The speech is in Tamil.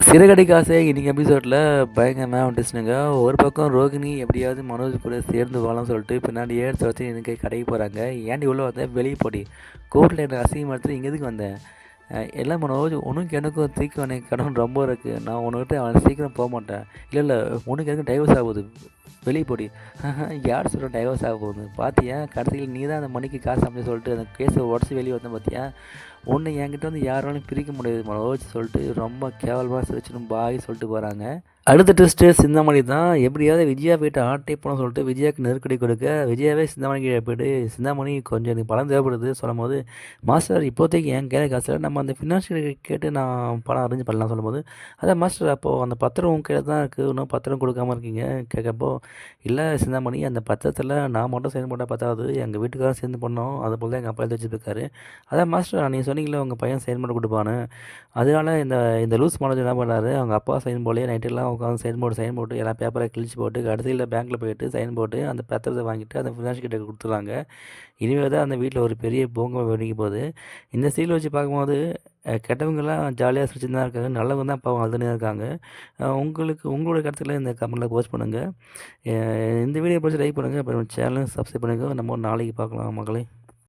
சிறகடிக்க ஆசை இன்னைக்கு எபிசோடில் பயங்கரமாக வந்துச்சுனுங்க. ஒரு பக்கம் ரோகிணி எப்படியாவது மனோஜ் கூட சேர்ந்து வாழலாம்னு சொல்லிட்டு பின்னாடி ஏற்ற வச்சு எனக்கு கடைக்கு போகிறாங்க. ஏன்டி உள்ள வந்தேன், வெளியே போடி, கோர்ட்டில் என்ன அசிங்கம் எடுத்துட்டு இங்கே எதுக்கு வந்தேன்? எல்லாம் மனோஜ், உனக்கு எனக்கும் தீக்கு எனக்கு கடன் ரொம்ப இருக்குது, நான் உனக்கிட்ட அவனை சீக்கிரம் போக மாட்டேன். இல்லை உனக்கு எனக்கு டைவர்ஸ் ஆகுது, வெளியே போடி. யார் சொல்கிற டைவர்ஸ் ஆக போகுது பார்த்தியா, கடைசியில் நீ தான் அந்த மணிக்கு காசு அப்படின்னு சொல்லிட்டு அந்த கேஸை உடச்சி வெளியே வந்தேன் பார்த்தியா, ஒன்று என்கிட்ட வந்து யாராலையும் பிரிக்க முடியாது மனோஜ் சொல்லிட்டு ரொம்ப கேவலமாக சிரிச்சுன்னு பாய் சொல்லிட்டு போகிறாங்க. அடுத்த டெஸ்ட்டு சிந்தாமணி தான். எப்படியாவது விஜயா போய்ட்டு ஆட்டே போகணும்னு சொல்லிட்டு விஜயாவுக்கு நெருக்கடி கொடுக்க, விஜயாவே சிந்தாமணிக்கு போய்ட்டு சிந்தாமணி கொஞ்சம் எனக்கு பணம் தேவைப்படுது சொல்லும் போது, மாஸ்டர் இப்போதைக்கு என் கையில் காசு இல்லை, நம்ம அந்த ஃபினான்ஷியல் கேட்டு நான் பணம் அரேஞ்ச் பண்ணலாம் சொல்லும்போது, அதான் மாஸ்டர் அப்போது அந்த பத்திரம் உன் கையில் தான் இருக்குது, இன்னும் பத்திரம் கொடுக்காமல் இருக்கீங்க கேட்கப்போ, இல்லை சிந்தாமணி அந்த பத்திரத்தில் நான் மட்டும் சேர்ந்து போட்டால் பத்தாவது, எங்கள் வீட்டுக்காரரும் சேர்ந்து பண்ணோம், அது போல் தான் எங்கள் அப்பா எழுதி வச்சுருக்காரு. அதான் மாஸ்டர் நீங்கள் சொன்னீங்களே உங்கள் பையன் சைன் பண்ணி கொடுப்பான்னு, அதனால இந்த இந்த லூஸ் மனோஜ் என்ன பண்ணாரு, அவங்க அப்பா சைன் போலே நைட்டெல்லாம் உட்காந்து சைன் போட்டு எல்லா பேப்பரை கிழிச்சு போட்டு கடைசியில் பேங்க்கில் போய்ட்டு சைன் போட்டு அந்த பத்திரத்தை வாங்கிட்டு அந்த ஃபினான்ஸ் கிட்ட கொடுத்துருவாங்க. இனிமேல் தான் அந்த வீட்டில் ஒரு பெரிய பூங்கா வெடிக்க போகுது. இந்த சீல் வச்சு பார்க்கும்போது கெட்டவங்கெல்லாம் ஜாலியாக சிரிச்சு தான் இருக்காங்க, நல்லவங்க தான் பாவம் அழுதுனே இருக்காங்க. உங்களோட கருத்துக்களை இந்த கமெண்ட்டில் போஸ்ட் பண்ணுங்கள். இந்த வீடியோ பிடிச்சி லைக் பண்ணுங்கள், அப்புறம் சேனலும் சப்ஸ்கிரைப் பண்ணுங்கள். நம்ம நாளைக்கு பார்க்கலாம் மக்களை.